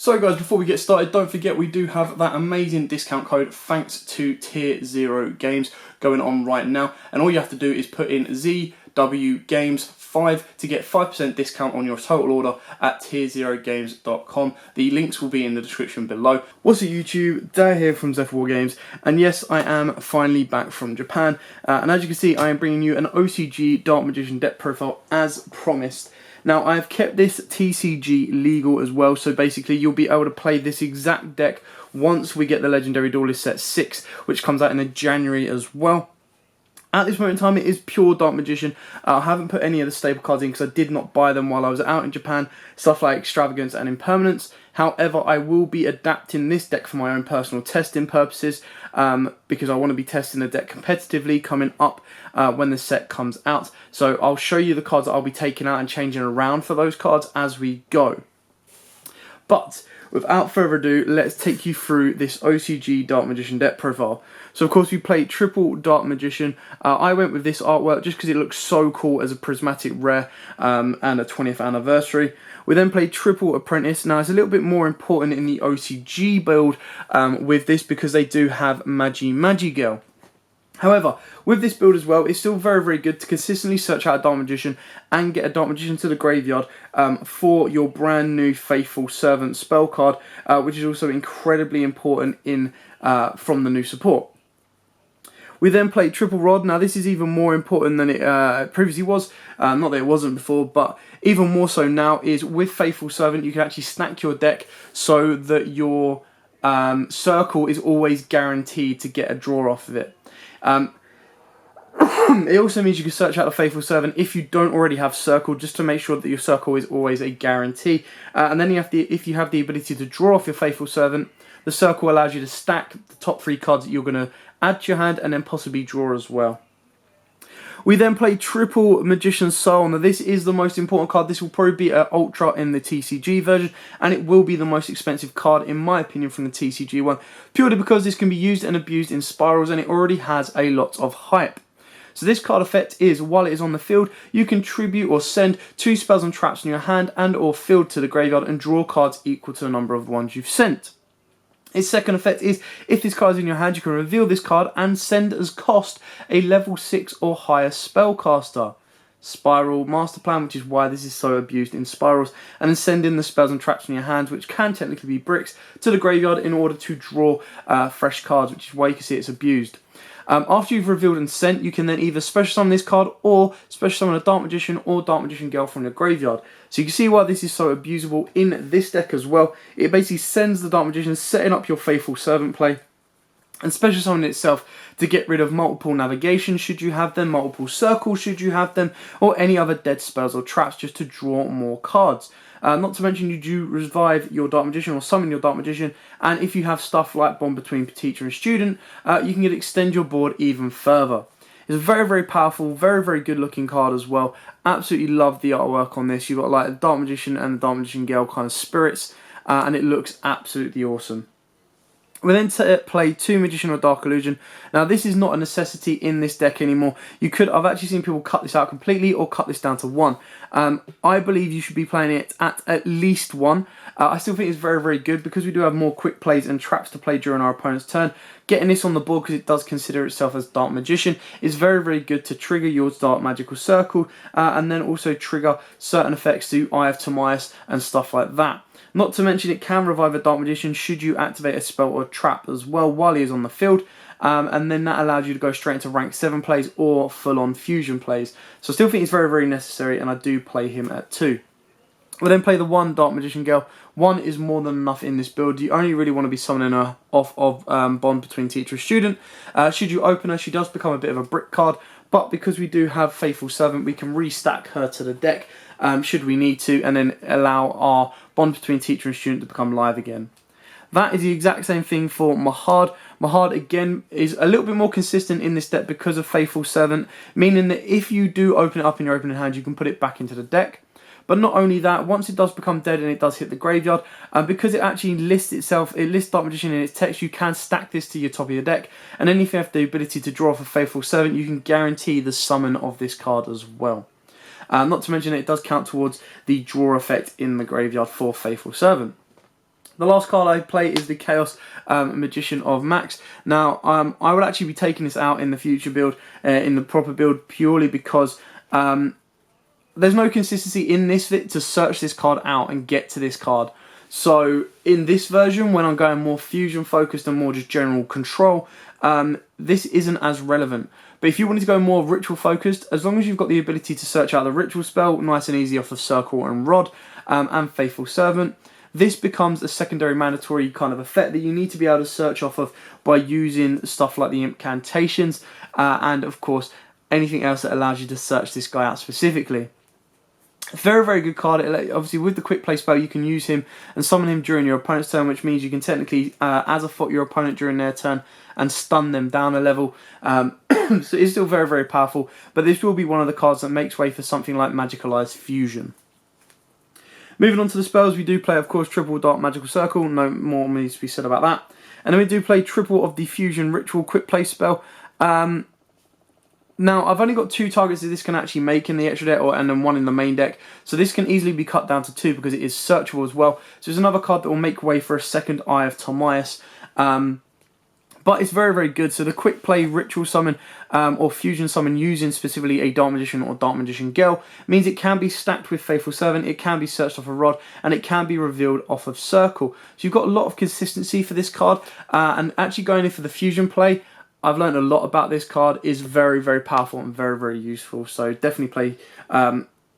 So guys, before we get started, don't forget we do have that amazing discount code thanks to Tier 0 Games going on right now. And all you have to do is put in ZWGames5 to get 5% discount on your total order at tier0games.com. The links will be in the description below. What's up YouTube, Dare here from Zephyr Games, and yes, I am finally back from Japan. And as you can see, I am bringing you an OCG Dark Magician deck profile as promised. Now, I've kept this TCG legal as well, so basically you'll be able to play this exact deck once we get the Legendary Duelist Set 6, which comes out in January as well. At this moment in time, it is pure Dark Magician. I haven't put any of the staple cards in because I did not buy them while I was out in Japan. Stuff like Extravagance and Impermanence. However, I will be adapting this deck for my own personal testing purposes because I want to be testing the deck competitively coming up when the set comes out. So I'll show you the cards that I'll be taking out and changing around for those cards as we go. But without further ado, let's take you through this OCG Dark Magician deck profile. So of course we played triple Dark Magician. I went with this artwork just because it looks so cool as a prismatic rare and a 20th anniversary. We then played triple Apprentice. Now it's a little bit more important in the OCG build with this because they do have YUGIOH. However, with this build as well, it's still very good to consistently search out a Dark Magician and get a Dark Magician to the graveyard for your brand new Faithful Servant spell card, which is also incredibly important in from the new support. We then played Triple Rod. Now this is even more important than it previously was. Not that it wasn't before, but even more so now is with Faithful Servant, you can actually stack your deck so that your circle is always guaranteed to get a draw off of it. It also means you can search out the Faithful Servant if you don't already have Circle, just to make sure that your Circle is always a guarantee. And then if you have the ability to draw off your Faithful Servant, the Circle allows you to stack the top 3 cards that you're going to add to your hand and then possibly draw as well. We then played triple Magician's Soul. Now this is the most important card. This will probably be an Ultra in the TCG version, and it will be the most expensive card in my opinion from the TCG one, purely because this can be used and abused in spirals and it already has a lot of hype. So this card effect is, while it is on the field, you can tribute or send 2 spells and traps in your hand and or field to the graveyard and draw cards equal to the number of ones you've sent. Its second effect is, if this card is in your hand, you can reveal this card and send as cost a level 6 or higher spellcaster. Spiral Master Plan, which is why this is so abused in spirals, and then send in the spells and traps in your hands, which can technically be bricks, to the graveyard in order to draw fresh cards, which is why you can see it's abused. After you've revealed and sent, you can then either special summon this card or special summon a Dark Magician or Dark Magician Girl from the graveyard. So you can see why this is so abusable in this deck as well. It basically sends the Dark Magician, setting up your Faithful Servant play, and special summon itself to get rid of multiple navigation should you have them, multiple circles should you have them, or any other dead spells or traps just to draw more cards. Not to mention you do revive your Dark Magician or summon your Dark Magician, and if you have stuff like Bond between teacher and student, you can extend your board even further. It's a very powerful, very good looking card as well. Absolutely love the artwork on this. You've got like the Dark Magician and the Dark Magician Girl kind of spirits, and it looks absolutely awesome. We then play 2 Magician or Dark Illusion. Now this is not a necessity in this deck anymore. I've actually seen people cut this out completely or cut this down to 1. I believe you should be playing it at least 1. I still think it's very good because we do have more quick plays and traps to play during our opponent's turn. Getting this on the board, because it does consider itself as Dark Magician, is very good to trigger your Dark Magical Circle and then also trigger certain effects to Eye of Timaeus and stuff like that. Not to mention it can revive a Dark Magician should you activate a spell or trap as well while he is on the field. And then that allows you to go straight into rank 7 plays or full-on fusion plays. So I still think it's very necessary, and I do play him at 2. We'll then play the 1 Dark Magician Girl. 1 is more than enough in this build. You only really want to be summoning her off of Bond between teacher and student. Should you open her, she does become a bit of a brick card, but because we do have Faithful Servant, we can restack her to the deck should we need to, and then allow our Bond between teacher and student to become live again. That is the exact same thing for Mahad. Mahad again is a little bit more consistent in this deck because of Faithful Servant, meaning that if you do open it up in your opening hand, you can put it back into the deck. But not only that, once it does become dead and it does hit the graveyard, because it actually lists Dark Magician in its text, you can stack this to your top of your deck. And then if you have the ability to draw off a Faithful Servant, you can guarantee the summon of this card as well. Not to mention it does count towards the draw effect in the graveyard for Faithful Servant. The last card I play is the Chaos Magician of Max. Now, I would actually be taking this out in the future build, in the proper build, purely because there's no consistency in this fit to search this card out and get to this card. So in this version, when I'm going more fusion focused and more just general control, this isn't as relevant. But if you wanted to go more ritual focused, as long as you've got the ability to search out the ritual spell, nice and easy off of Circle and Rod, and Faithful Servant, this becomes a secondary mandatory kind of effect that you need to be able to search off of by using stuff like the incantations, and of course anything else that allows you to search this guy out specifically. Very, very good card. Obviously, with the quick play spell, you can use him and summon him during your opponent's turn, which means you can technically as-a-foot your opponent during their turn and stun them down a level. So it's still very, very powerful, but this will be one of the cards that makes way for something like Magicalized Fusion. Moving on to the spells, we do play, of course, triple Dark Magical Circle. No more needs to be said about that. And then we do play triple of the Fusion Ritual quick play spell. Now, I've only got 2 targets that this can actually make in the extra deck, and then 1 in the main deck. So this can easily be cut down to 2 because it is searchable as well. So it's another card that will make way for a second Eye of Timaeus. But it's very, very good. So the quick play ritual summon or fusion summon using specifically a Dark Magician or Dark Magician Girl means it can be stacked with Faithful Servant, it can be searched off a Rod, and it can be revealed off of Circle. So you've got a lot of consistency for this card. And actually going in for the fusion play, I've learned a lot about this card, is very, very powerful and very, very useful. So definitely play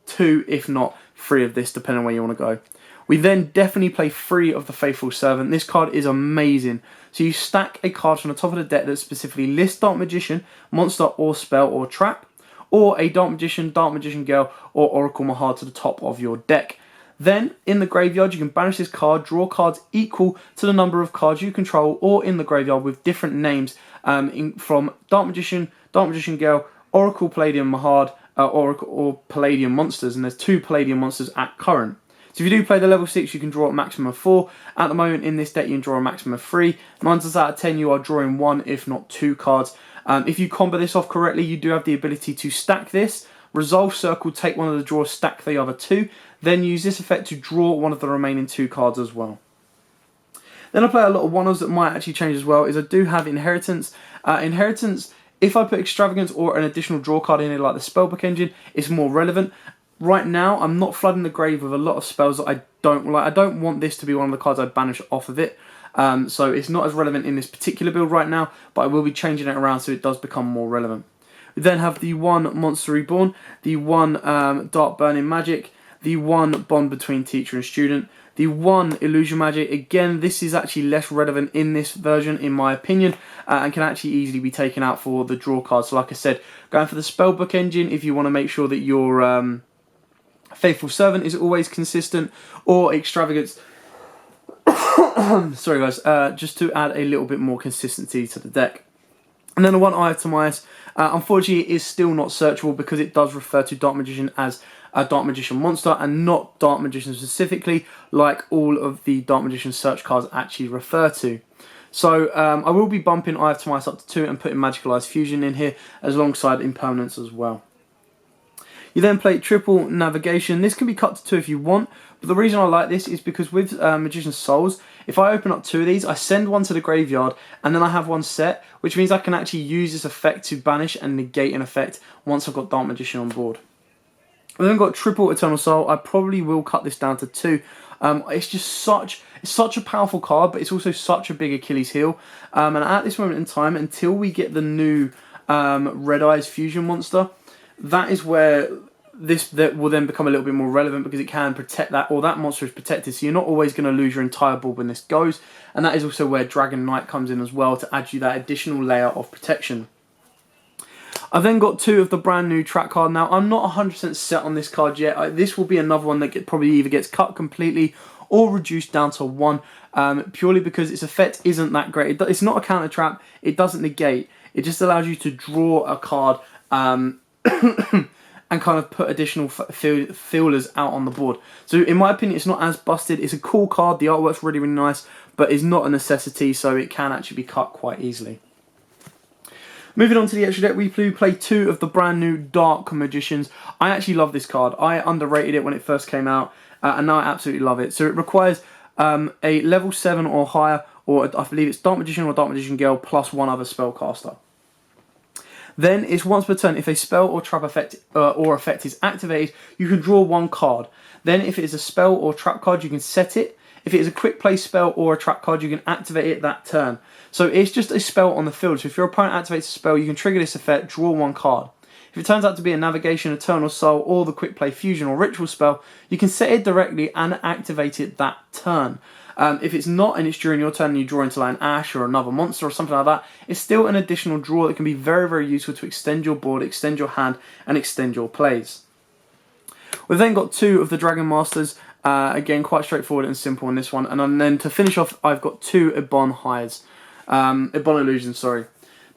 2, if not 3 of this, depending on where you want to go. We then definitely play 3 of the Faithful Servant. This card is amazing. So you stack a card from the top of the deck that specifically lists Dark Magician, monster or spell or trap, or a Dark Magician Girl, or Oracle Mahar to the top of your deck. Then, in the graveyard, you can banish this card, draw cards equal to the number of cards you control, or in the graveyard with different names from Dark Magician Girl, Oracle Palladium Mahar, or Palladium Monsters, and there's 2 Palladium Monsters at current. So if you do play the level 6, you can draw a maximum of 4. At the moment, in this deck, you can draw a maximum of 3. 9 times out of 10, you are drawing 1, if not 2 cards. If you combo this off correctly, you do have the ability to stack this, resolve Circle, take one of the draws, stack the other 2, then use this effect to draw one of the remaining 2 cards as well. Then I play a lot of one-offs that might actually change as well, is I do have Inheritance. Inheritance, if I put Extravagance or an additional draw card in it like the Spellbook Engine, it's more relevant. Right now, I'm not flooding the grave with a lot of spells that I don't like. I don't want this to be one of the cards I banish off of it. So it's not as relevant in this particular build right now, but I will be changing it around so it does become more relevant. We then have the 1 Monster Reborn, the 1 Dark Burning Magic, the 1 Bond Between Teacher and Student, the 1 Illusion Magic. Again, this is actually less relevant in this version, in my opinion, and can actually easily be taken out for the draw cards. So like I said, going for the Spellbook Engine if you want to make sure that your Faithful Servant is always consistent, or Extravagance, sorry guys, just to add a little bit more consistency to the deck. And then the 1 Eye of Timaeus, unfortunately it is still not searchable because it does refer to Dark Magician as a Dark Magician monster and not Dark Magician specifically, like all of the Dark Magician search cards actually refer to. So I will be bumping Eye of Timaeus up to 2 and putting Magicalized Fusion in here alongside Impermanence as well. You then play triple Navigation. This can be cut to 2 if you want, but the reason I like this is because with Magician's Souls, if I open up 2 of these, I send 1 to the graveyard, and then I have 1 set, which means I can actually use this effect to banish and negate an effect once I've got Dark Magician on board. I've then got triple Eternal Soul. I probably will cut this down to 2. It's just such a powerful card, but it's also such a big Achilles heel. And at this moment in time, until we get the new Red Eyes Fusion monster, that is where that will then become a little bit more relevant because it can protect that, or that monster is protected, so you're not always going to lose your entire board when this goes. And that is also where Dragon Knight comes in as well to add you that additional layer of protection. I've then got 2 of the brand new track card. Now, I'm not 100% set on this card yet. This will be another one that probably either gets cut completely or reduced down to 1, purely because its effect isn't that great. It's not a counter trap. It doesn't negate. It just allows you to draw a card and kind of put additional feelers out on the board. So in my opinion, it's not as busted. It's a cool card. The artwork's really, really nice, but it's not a necessity, so it can actually be cut quite easily. Moving on to the extra deck, we play 2 of the brand new Dark Magicians. I actually love this card. I underrated it when it first came out, and now I absolutely love it. So it requires a level 7 or higher, or I believe it's Dark Magician or Dark Magician Girl plus one other spellcaster. Then it's once per turn, if a spell or trap effect is activated, you can draw one card. Then if it is a spell or trap card, you can set it. If it is a quick play spell or a trap card, you can activate it that turn. So it's just a spell on the field. So if your opponent activates a spell, you can trigger this effect, draw one card. If it turns out to be a Navigation, Eternal Soul, or the quick play fusion or ritual spell, you can set it directly and activate it that turn. If it's not and it's during your turn and you draw into like an Ash or another monster or something like that, it's still an additional draw that can be very, very useful to extend your board, extend your hand, and extend your plays. We've then got 2 of the Dragon Masters. Again, quite straightforward and simple on this one. And then to finish off, I've got 2 Ebon Illusions, sorry.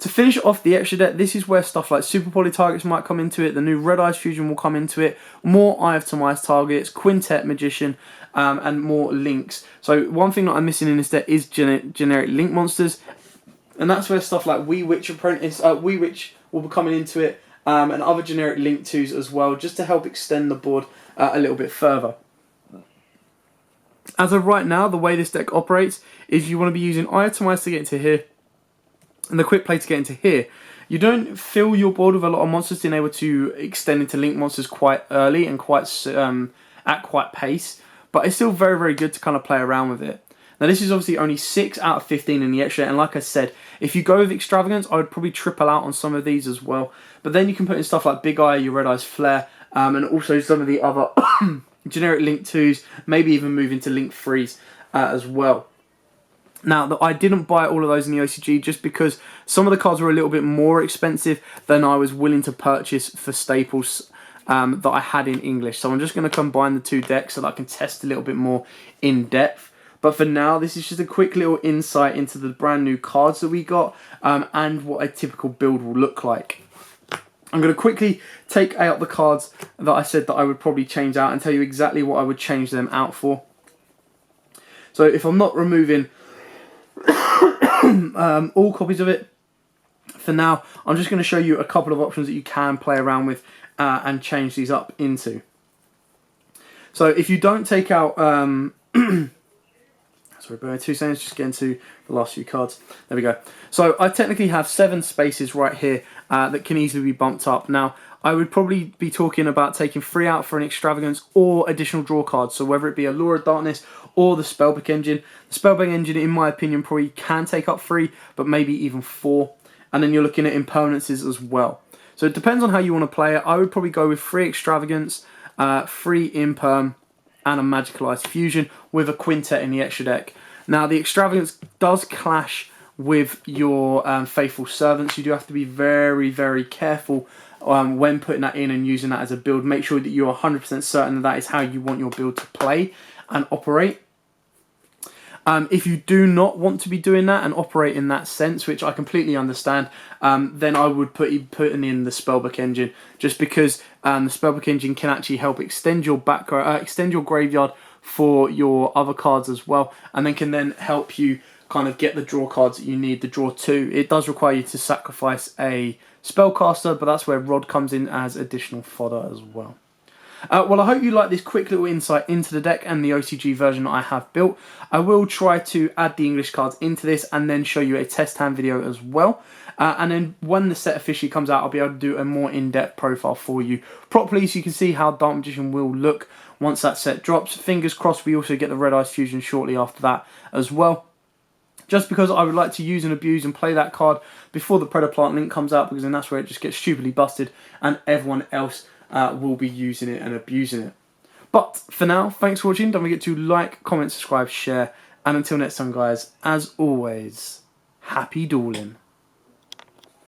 To finish off the extra deck, this is where stuff like Super Poly targets might come into it, the new Red Eyes Fusion will come into it, more Eye of Timaeus targets, Quintet Magician, and more links. So one thing that I'm missing in this deck is generic link monsters, and that's where stuff like Wee Witch Apprentice, Wee Witch will be coming into it, and other generic link 2s as well, just to help extend the board a little bit further. As of right now, the way this deck operates is you want to be using Eye of Timaeus to get into here, and the quick play to get into here. You don't fill your board with a lot of monsters being able to extend into link monsters quite early and at quite pace, but it's still very, very good to kind of play around with it. Now this is obviously only 6 out of 15 in the extra, and like I said, if you go with Extravagance, I would probably triple out on some of these as well. But then you can put in stuff like Big Eye, your Red Eyes Flare, and also some of the other generic link 2s, maybe even move into link 3s as well. Now, I didn't buy all of those in the OCG just because some of the cards were a little bit more expensive than I was willing to purchase for staples that I had in English. So I'm just going to combine the 2 decks so that I can test a little bit more in depth. But for now, this is just a quick little insight into the brand new cards that we got and what a typical build will look like. I'm going to quickly take out the cards that I said that I would probably change out and tell you exactly what I would change them out for. So if I'm not removing all copies of it, for now, I'm just going to show you a couple of options that you can play around with and change these up into. So if you don't take out... sorry, bear with 2 seconds, just get into the last few cards. There we go. So I technically have 7 spaces right here that can easily be bumped up. Now, I would probably be talking about taking 3 out for an Extravagance or additional draw cards. So whether it be a Lure of Darkness or the Spellbook Engine. The Spellbook Engine, in my opinion, probably can take up 3, but maybe even 4. And then you're looking at impermanences as well. So it depends on how you want to play it. I would probably go with 3 Extravagance, 3 Imperm, and a Magicalized Fusion with a Quintet in the extra deck. Now, the Extravagance does clash with your Faithful Servants. You do have to be very, very careful when putting that in and using that as a build. Make sure that you're 100% certain that that is how you want your build to play and operate. If you do not want to be doing that and operate in that sense, which I completely understand, then I would put in the Spellbook Engine, just because the Spellbook Engine can actually help extend your extend your graveyard for your other cards as well, and then can then help you kind of get the draw cards that you need, the draw 2. It does require you to sacrifice a spellcaster, but that's where Rod comes in as additional fodder as well. Well, I hope you like this quick little insight into the deck and the OCG version that I have built. I will try to add the English cards into this and then show you a test hand video as well. And then when the set officially comes out, I'll be able to do a more in-depth profile for you properly, so you can see how Dark Magician will look once that set drops. Fingers crossed we also get the Red Eyes Fusion shortly after that as well. Just because I would like to use and abuse and play that card before the Predaplant link comes out, because then that's where it just gets stupidly busted and everyone else will be using it and abusing it. But for now, thanks for watching. Don't forget to like, comment, subscribe, share, and until next time, guys, as always, happy dueling.